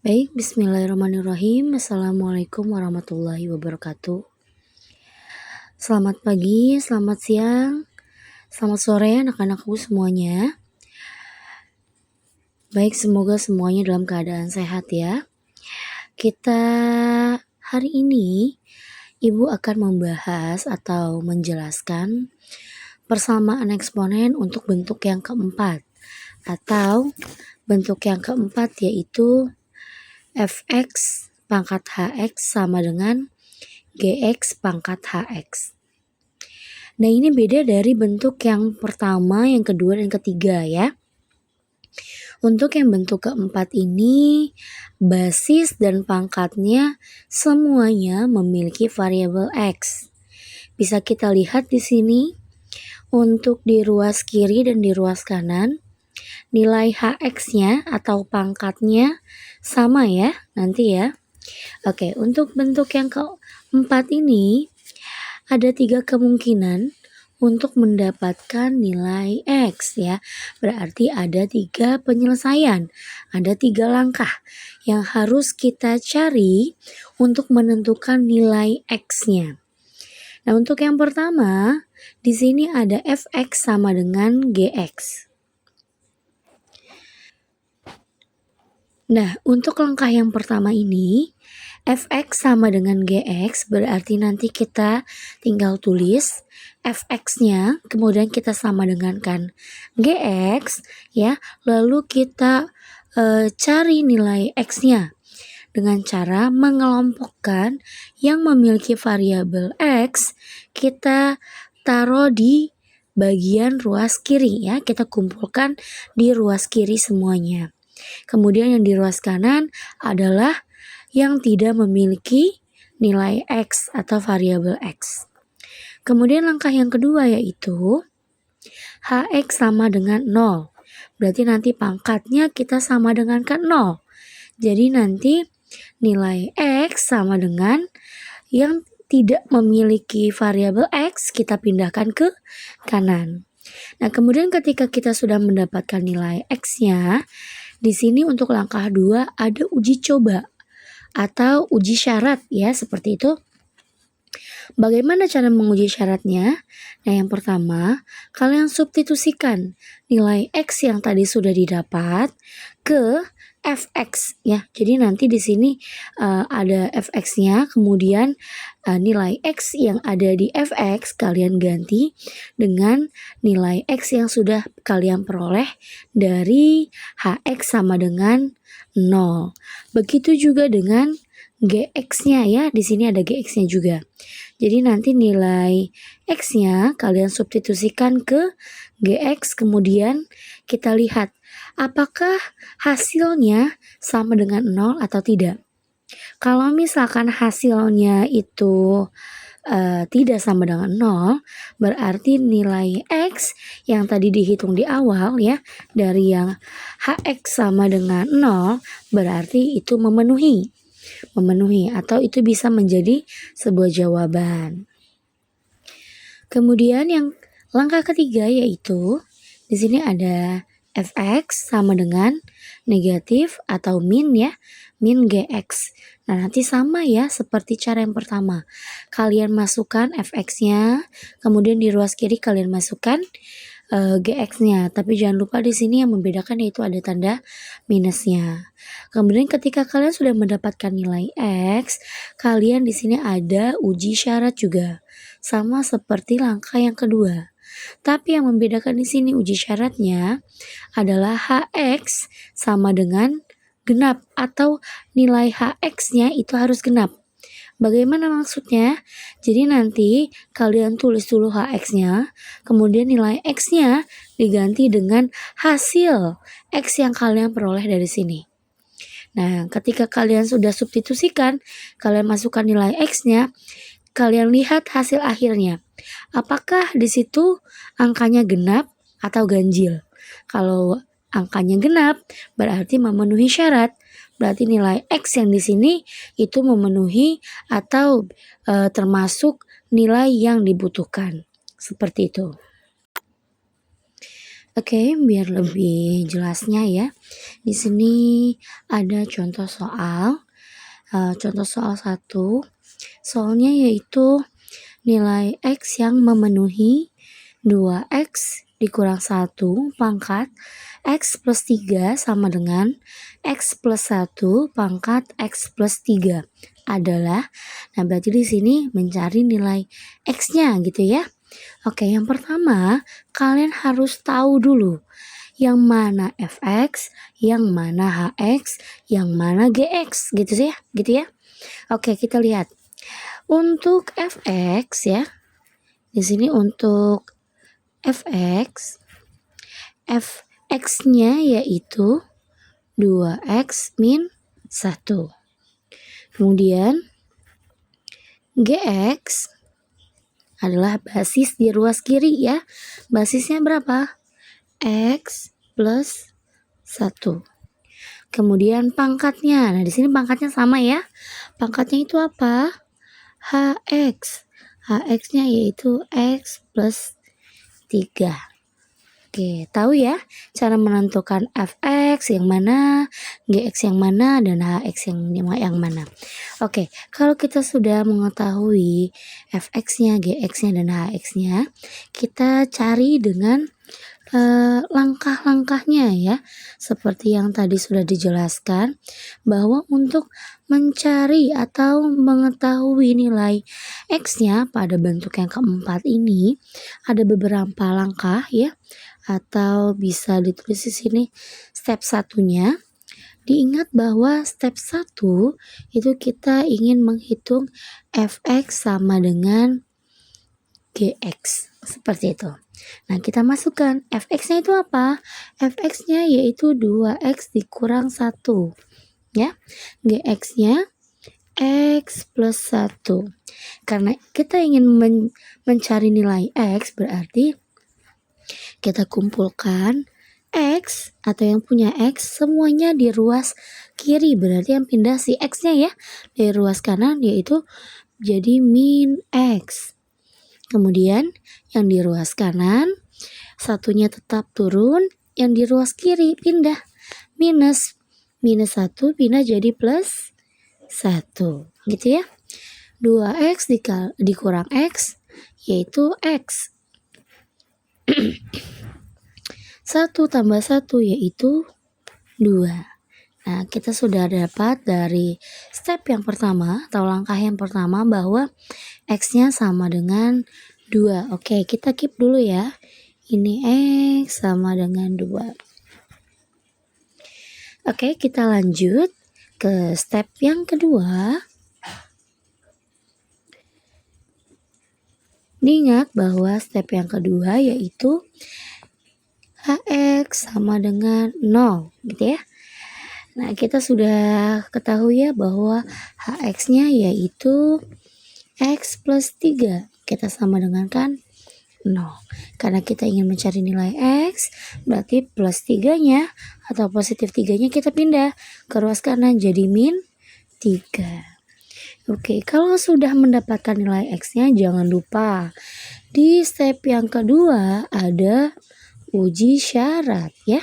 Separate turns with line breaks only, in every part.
Baik, bismillahirrahmanirrahim. Assalamualaikum warahmatullahi wabarakatuh. Selamat pagi, selamat siang, selamat sore anak-anakku semuanya. Baik, semoga semuanya dalam keadaan sehat ya. Kita hari ini, Ibu akan membahas atau menjelaskan persamaan eksponen untuk bentuk yang keempat. Atau bentuk yang keempat yaitu fx pangkat hx sama dengan gx pangkat hx. Nah, ini beda dari bentuk yang pertama, yang kedua, dan ketiga ya. Untuk yang bentuk keempat ini, basis dan pangkatnya semuanya memiliki variabel x. Bisa kita lihat di sini, untuk di ruas kiri dan di ruas kanan, nilai hx-nya atau pangkatnya sama ya, nanti ya. Oke, untuk bentuk yang keempat ini, ada 3 kemungkinan untuk mendapatkan nilai X ya. Berarti ada 3 penyelesaian, ada 3 langkah yang harus kita cari untuk menentukan nilai X-nya. Nah, untuk yang pertama, di sini ada fx sama dengan gx. Nah, untuk langkah yang pertama ini, fx sama dengan gx, berarti nanti kita tinggal tulis fx-nya, kemudian kita sama dengankan gx ya, lalu kita cari nilai x-nya dengan cara mengelompokkan yang memiliki variabel x, kita taruh di bagian ruas kiri ya, kita kumpulkan di ruas kiri semuanya. Kemudian yang di ruas kanan adalah yang tidak memiliki nilai X atau variabel X. Kemudian langkah yang kedua yaitu Hx sama dengan 0. Berarti nanti pangkatnya kita sama dengan kan 0. Jadi nanti nilai X sama dengan yang tidak memiliki variabel X, kita pindahkan ke kanan. Nah, kemudian ketika kita sudah mendapatkan nilai X-nya, di sini untuk langkah 2 ada uji coba atau uji syarat ya, seperti itu. Bagaimana cara menguji syaratnya? Nah, yang pertama, kalian substitusikan nilai X yang tadi sudah didapat ke fx ya. Jadi nanti di sini ada fx-nya, kemudian nilai X yang ada di fx kalian ganti dengan nilai X yang sudah kalian peroleh dari hx sama dengan 0. Begitu juga dengan gx-nya ya, di sini ada gx-nya juga. Jadi nanti nilai x-nya kalian substitusikan ke gx, kemudian kita lihat apakah hasilnya sama dengan 0 atau tidak. Kalau misalkan hasilnya itu tidak sama dengan 0, berarti nilai X yang tadi dihitung di awal ya, dari yang Hx sama dengan 0, berarti itu memenuhi atau itu bisa menjadi sebuah jawaban. Kemudian yang langkah ketiga yaitu di sini ada fx sama dengan negatif atau min ya, min gx. Nah, nanti sama ya seperti cara yang pertama. Kalian masukkan fx-nya, kemudian di ruas kiri kalian masukkan gx-nya, tapi jangan lupa di sini yang membedakan yaitu ada tanda minusnya. Kemudian ketika kalian sudah mendapatkan nilai x, kalian di sini ada uji syarat juga, sama seperti langkah yang kedua. Tapi yang membedakan di sini uji syaratnya adalah hx sama dengan genap atau nilai hx-nya itu harus genap. Bagaimana maksudnya? Jadi nanti kalian tulis dulu hx-nya, kemudian nilai x-nya diganti dengan hasil x yang kalian peroleh dari sini. Nah, ketika kalian sudah substitusikan, kalian masukkan nilai x-nya, kalian lihat hasil akhirnya. Apakah di situ angkanya genap atau ganjil? Kalau angkanya genap, berarti memenuhi syarat. Berarti nilai X yang di sini itu memenuhi atau termasuk nilai yang dibutuhkan. Seperti itu. Oke, biar lebih jelasnya ya. Di sini ada contoh soal. Contoh soal 1. Soalnya yaitu nilai X yang memenuhi 2X dikurang 1 pangkat X plus 3 sama dengan X plus 1 pangkat X plus 3 adalah, nah berarti di sini mencari nilai X-nya gitu ya. Oke, yang pertama kalian harus tahu dulu yang mana fx, yang mana hx, yang mana gx gitu sih ya, gitu ya. Oke, kita lihat. Untuk fx ya. Di sini untuk fx, fx-nya yaitu 2x min 1. Kemudian gx adalah basis di ruas kiri ya. Basisnya berapa? X plus 1. Kemudian pangkatnya. Nah, di sini pangkatnya sama ya. Pangkatnya itu apa? Hx. Hx-nya yaitu X plus 3. Oke, tahu ya cara menentukan fx yang mana, gx yang mana, dan hx yang mana. Oke, kalau kita sudah mengetahui fx-nya, gx-nya, dan hx-nya, kita cari dengan langkah-langkahnya ya, seperti yang tadi sudah dijelaskan, bahwa untuk mencari atau mengetahui nilai X-nya pada bentuk yang keempat ini ada beberapa langkah ya, atau bisa ditulis di sini step satunya. Diingat bahwa step 1 itu kita ingin menghitung fx sama dengan gx, seperti itu. Nah, kita masukkan fx-nya itu apa? Fx-nya yaitu 2x dikurang 1 ya. Gx-nya x plus 1. Karena kita ingin mencari nilai x, berarti kita kumpulkan X atau yang punya X semuanya di ruas kiri, berarti yang pindah si X-nya ya. Dari ruas kanan yaitu jadi min X. Kemudian yang di ruas kanan satunya tetap turun, yang di ruas kiri pindah minus. Minus 1 pindah jadi plus 1 gitu ya. 2X dikurang X yaitu X. 1 tambah 1 yaitu 2. Nah, kita sudah dapat dari step yang pertama atau langkah yang pertama bahwa X-nya sama dengan 2. Oke, kita keep dulu ya. Ini X sama dengan 2. Oke, kita lanjut ke step yang kedua. Diingat bahwa step yang kedua yaitu Hx sama dengan 0 gitu ya. Nah, kita sudah ketahui ya bahwa Hx-nya yaitu X plus 3. Kita sama dengan kan 0. Karena kita ingin mencari nilai X, berarti plus 3-nya atau positif 3-nya kita pindah ke ruas kanan jadi min 3. Oke, kalau sudah mendapatkan nilai X-nya jangan lupa di step yang kedua ada uji syarat ya.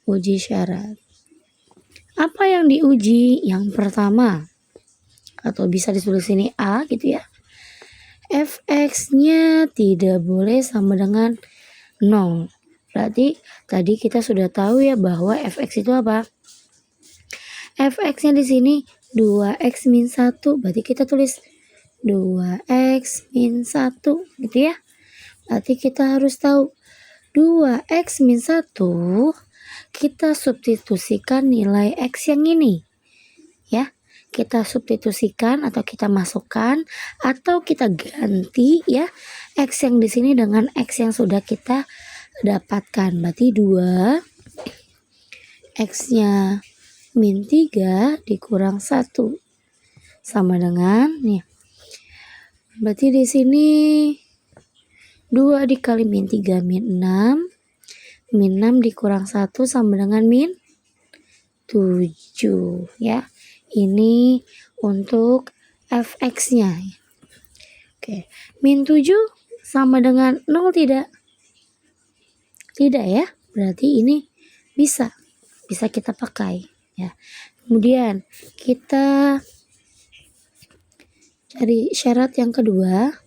Uji syarat. Apa yang diuji? Yang pertama, atau bisa ditulis ini A gitu ya. Fx-nya tidak boleh sama dengan 0. Berarti tadi kita sudah tahu ya bahwa fx itu apa? Fx-nya di sini 2x min 1. Berarti kita tulis 2x min 1 gitu ya. Berarti kita harus tahu 2x min 1 kita substitusikan nilai x yang ini ya. Kita substitusikan atau kita masukkan atau kita ganti ya x yang di sini dengan x yang sudah kita dapatkan. Berarti 2 x-nya min 3 dikurang 1 sama dengan nih. Berarti di sini 2 dikali min 3 min 6. Min 6 dikurang 1 sama dengan min 7 ya. Ini untuk fx-nya. Oke, min 7 sama dengan 0 tidak? Tidak ya, berarti ini bisa kita pakai ya. Kemudian kita cari syarat yang kedua,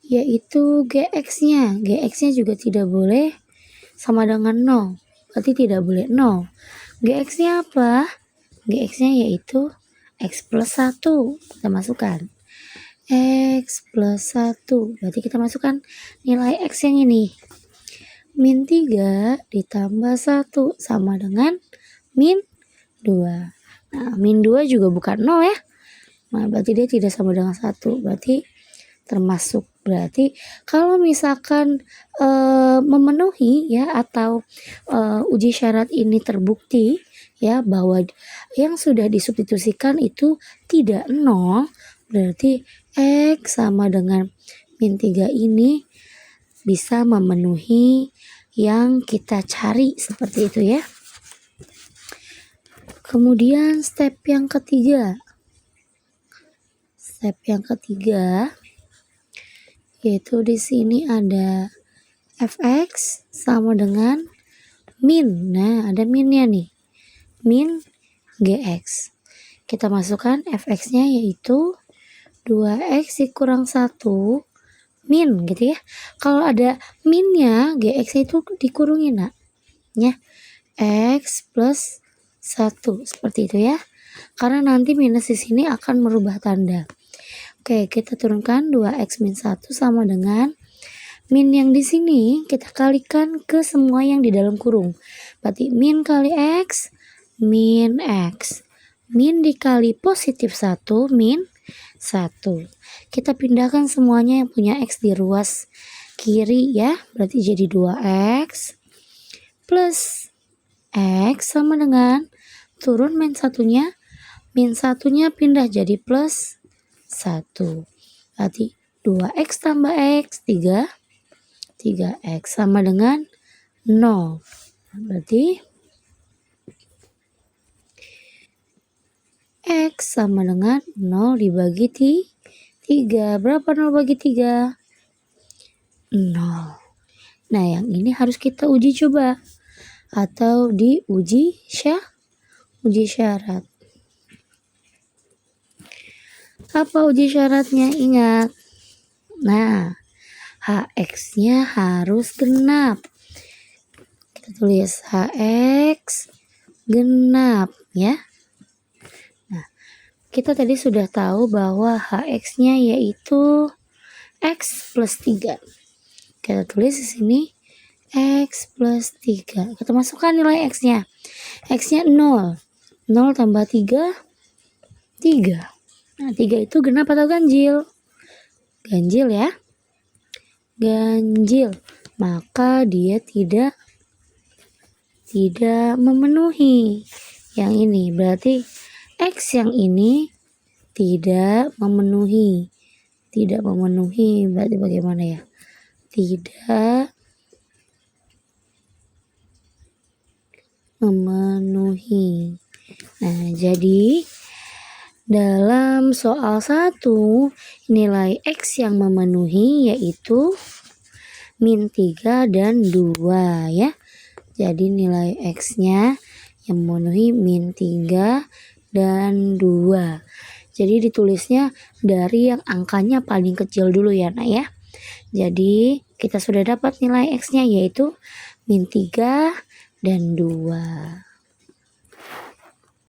yaitu GX-nya. GX-nya juga tidak boleh sama dengan 0, berarti tidak boleh 0. GX-nya apa? GX-nya yaitu X plus 1. Kita masukkan X plus 1, berarti kita masukkan nilai X yang ini. Min 3 ditambah 1 sama dengan min 2. Nah, min 2 juga bukan 0 ya. Nah, berarti dia tidak sama dengan 1. Berarti termasuk. Berarti kalau misalkan memenuhi ya, atau uji syarat ini terbukti ya, bahwa yang sudah disubstitusikan itu tidak 0, berarti X sama dengan min 3 ini bisa memenuhi yang kita cari, seperti itu ya. Kemudian step yang ketiga. Step yang ketiga yaitu di sini ada fx sama dengan min. Nah, ada minnya nih. Min gx. Kita masukkan fx-nya yaitu 2x dikurang 1 min gitu ya. Kalau ada minnya, gx itu dikurungin nak. Ya. X plus 1 seperti itu ya. Karena nanti minus di sini akan merubah tanda. Oke, kita turunkan 2x min 1 sama dengan min yang di sini kita kalikan ke semua yang di dalam kurung. Berarti min kali x, min x. Min dikali positif 1, min 1. Kita pindahkan semuanya yang punya x di ruas kiri ya. Berarti jadi 2x plus x sama dengan turun min satunya. Min satunya pindah jadi plus 1. Berarti 2x tambah x 3x sama dengan 0. Berarti x sama dengan 0 dibagi 3. Berapa 0 bagi 3? 0. Nah, yang ini harus kita uji coba atau diuji syarat. Apa uji syaratnya? Ingat. Nah, hx-nya harus genap. Kita tulis hx genap ya. Nah, kita tadi sudah tahu bahwa hx-nya yaitu x plus 3. Kita tulis di sini x plus 3. Kita masukkan nilai x-nya. X-nya 0. 0 tambah 3, 3. Nah, 3 itu genap atau ganjil? Ganjil ya. Ganjil. Maka dia tidak memenuhi yang ini. Berarti X yang ini tidak memenuhi. Tidak memenuhi. Berarti bagaimana ya? Tidak memenuhi. Nah, jadi dalam soal 1, nilai X yang memenuhi yaitu min 3 dan 2 ya. Jadi nilai X-nya yang memenuhi min 3 dan 2. Jadi ditulisnya dari yang angkanya paling kecil dulu ya nak ya. Jadi kita sudah dapat nilai X-nya yaitu min 3 dan 2.